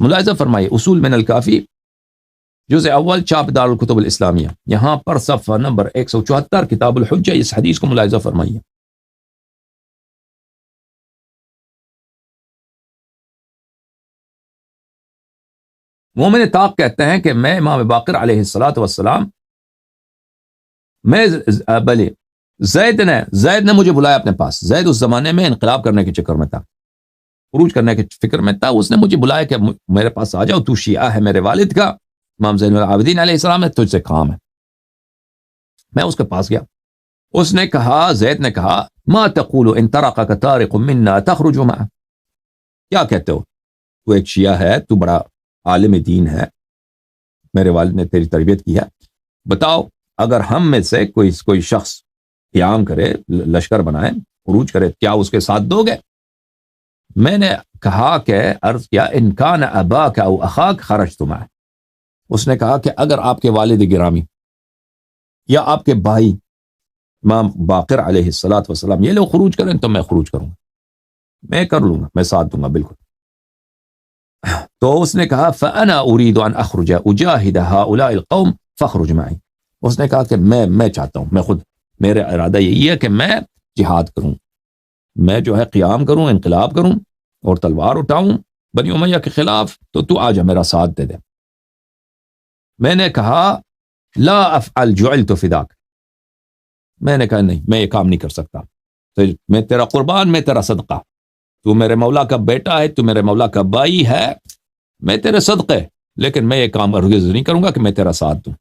ملاحظہ فرمائیے اصول من الکافی جزء اول چاپ دار الکتب الاسلامیہ، یہاں پر صفحہ نمبر 174 کتاب الحجہ، اس حدیث کو ملاحظہ فرمائیے۔ مومن طاق کہتے ہیں کہ میں امام باقر علیہ الصلوۃ والسلام بلے زید نے مجھے بلایا اپنے پاس۔ زید اس زمانے میں انقلاب کرنے کے چکر میں تھا، عروج کرنے کے فکر میں تھا۔ اس نے مجھے بلایا کہ میرے پاس آ جاؤ، تو شیعہ ہے میرے والد کا، امام زین العابدین علیہ السلام ہے، تجھ سے کام ہے۔ میں اس کے پاس گیا، اس نے کہا، زید نے کہا، ما تقول ان طرقك طارق منا تخرج معه، کیا کہتے ہو؟ تو ایک شیعہ ہے، تو بڑا عالم دین ہے، میرے والد نے تیری تربیت کی ہے، بتاؤ اگر ہم میں سے کوئی شخص قیام کرے، لشکر بنائے، عروج کرے، کیا اس کے ساتھ دو گے؟ میں نے کہا کہ عرض کیا ان کان اباک او اخاک خرجت معه، اس نے کہا کہ اگر آپ کے والد گرامی یا آپ کے بھائی امام باقر علیہ الصلوۃ والسلام یہ لوگ خروج کریں تو میں خروج کروں گا، میں کر لوں گا، میں ساتھ دوں گا بالکل۔ تو اس نے کہا فانا اريد ان اخرج اجاهد هؤلاء القوم فاخرج معي، اس نے کہا کہ میں چاہتا ہوں، میں خود، میرا ارادہ یہی ہے کہ میں جہاد کروں، میں جو ہے قیام کروں، انقلاب کروں اور تلوار اٹھاؤں بنی امیہ کے خلاف، تو تو آ جا میرا ساتھ دے دے۔ میں نے کہا لا افعل جعلت فداک، میں نے کہا نہیں، میں یہ کام نہیں کر سکتا، تو میں تیرا قربان، میں تیرا صدقہ، تو میرے مولا کا بیٹا ہے، تو میرے مولا کا بھائی ہے، میں تیرے صدقے، لیکن میں یہ کام ہرگز نہیں کروں گا کہ میں تیرا ساتھ دوں۔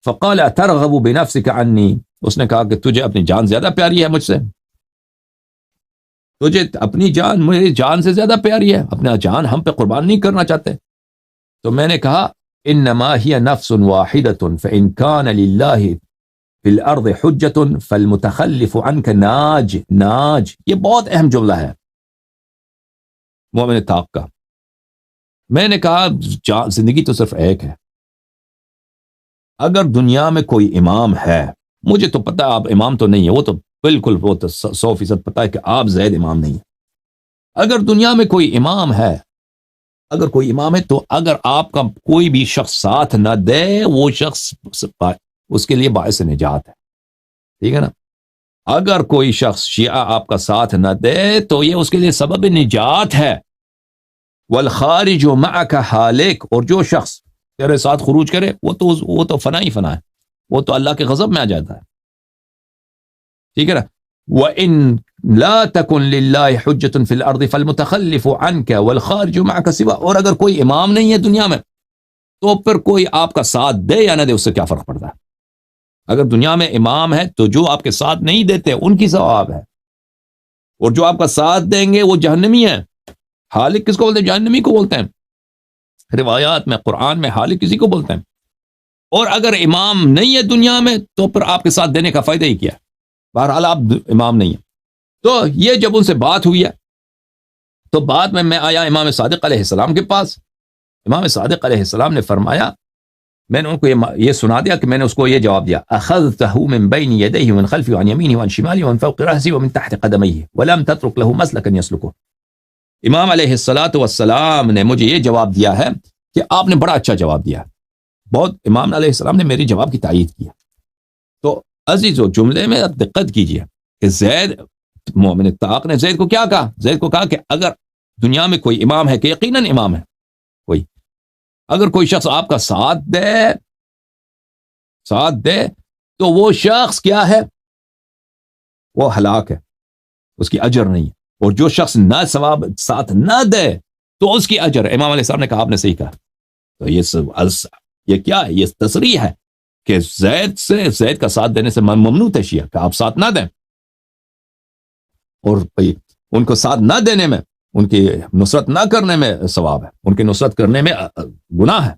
فقال اترغب بنفسك عني، اس نے کہا کہ تجھے اپنی جان زیادہ پیاری ہے مجھ سے، تجھے اپنی جان میری جان سے زیادہ پیاری ہے، اپنا جان ہم پہ قربان نہیں کرنا چاہتے۔ تو میں نے کہا انما هي نفس واحدة فإن كان لله في الارض حجة فالمتخلف عنك ناج، یہ بہت اہم جملہ ہے مومن طاق کا۔ میں نے کہا زندگی تو صرف ایک ہے، اگر دنیا میں کوئی امام ہے، مجھے تو پتا آپ امام تو نہیں ہے، وہ تو بالکل، وہ تو 100% پتا ہے کہ آپ زید امام نہیں ہے۔ اگر دنیا میں کوئی امام ہے، اگر کوئی امام ہے، تو اگر آپ کا کوئی بھی شخص ساتھ نہ دے، وہ شخص اس کے لیے باعث نجات ہے، ٹھیک ہے نا؟ اگر کوئی شخص شیعہ آپ کا ساتھ نہ دے تو یہ اس کے لیے سبب نجات ہے۔ والخارج معک حالک، اور جو شخص تیرے ساتھ خروج کرے وہ تو فنا ہی فنا ہے، وہ تو اللہ کے غضب میں آ جاتا ہے، ٹھیک ہے نا؟ وَإِن لَا تَكُنْ لِلَّهِ حُجَّةٌ فِي الْأَرْضِ فَالْمُتَخَلِّفُ عَنْكَ وَالْخَارِجُ مَعَكَ سِوَا، اور اگر کوئی امام نہیں ہے دنیا میں تو پھر کوئی آپ کا ساتھ دے یا نہ دے، اس سے کیا فرق پڑتا ہے؟ اگر دنیا میں امام ہے تو جو آپ کے ساتھ نہیں دیتے ان کی ثواب ہے، اور جو آپ کا ساتھ دیں گے وہ جہنمی ہیں۔ حالق کس کو بولتے ہیں؟ جہنمی کو بولتے ہیں، روایات میں، قرآن میں حالق کسی کو بولتے ہیں۔ اور اگر امام نہیں ہے دنیا میں تو پھر آپ کے ساتھ دینے کا فائدہ ہی کیا؟ بہرحال آپ امام نہیں ہیں۔ تو یہ جب ان سے بات ہوئی ہے تو بعد میں آیا امام صادق علیہ السلام کے پاس۔ امام صادق علیہ السلام نے فرمایا، میں نے ان کو یہ سنا دیا کہ میں نے اس کو یہ جواب دیا، اخذته من بين يديه ومن خلفه وعن يمينه وعن شماله ومن فوق رأسه ومن تحت قدميه ولم تترك له مسلكا يسلكه۔ امام علیہ الصلوۃ والسلام نے مجھے یہ جواب دیا ہے کہ آپ نے بڑا اچھا جواب دیا، بہت، امام علیہ السلام نے میری جواب کی تائید کیا۔ تو عزیزو، جملے میں اب دقت کیجئے کہ زید، مومن طاق نے زید کو کیا کہا؟ زید کو کہا کہ اگر دنیا میں کوئی امام ہے، کہ یقیناً امام ہے کوئی، اگر کوئی شخص آپ کا ساتھ دے تو وہ شخص کیا ہے؟ وہ ہلاک ہے، اس کی اجر نہیں ہے، اور جو شخص نہ ثواب ساتھ نہ دے تو اس کی اجر ہے۔ امام علیہ السلام نے کہا آپ نے صحیح کہا۔ تو یہ کیا ہے؟ یہ تصریح ہے کہ زید کا ساتھ دینے سے ممنوع ہے شیعہ، کہ آپ ساتھ نہ دیں، اور ان کو ساتھ نہ دینے میں، ان کی نصرت نہ کرنے میں ثواب ہے، ان کی نصرت کرنے میں گناہ ہے۔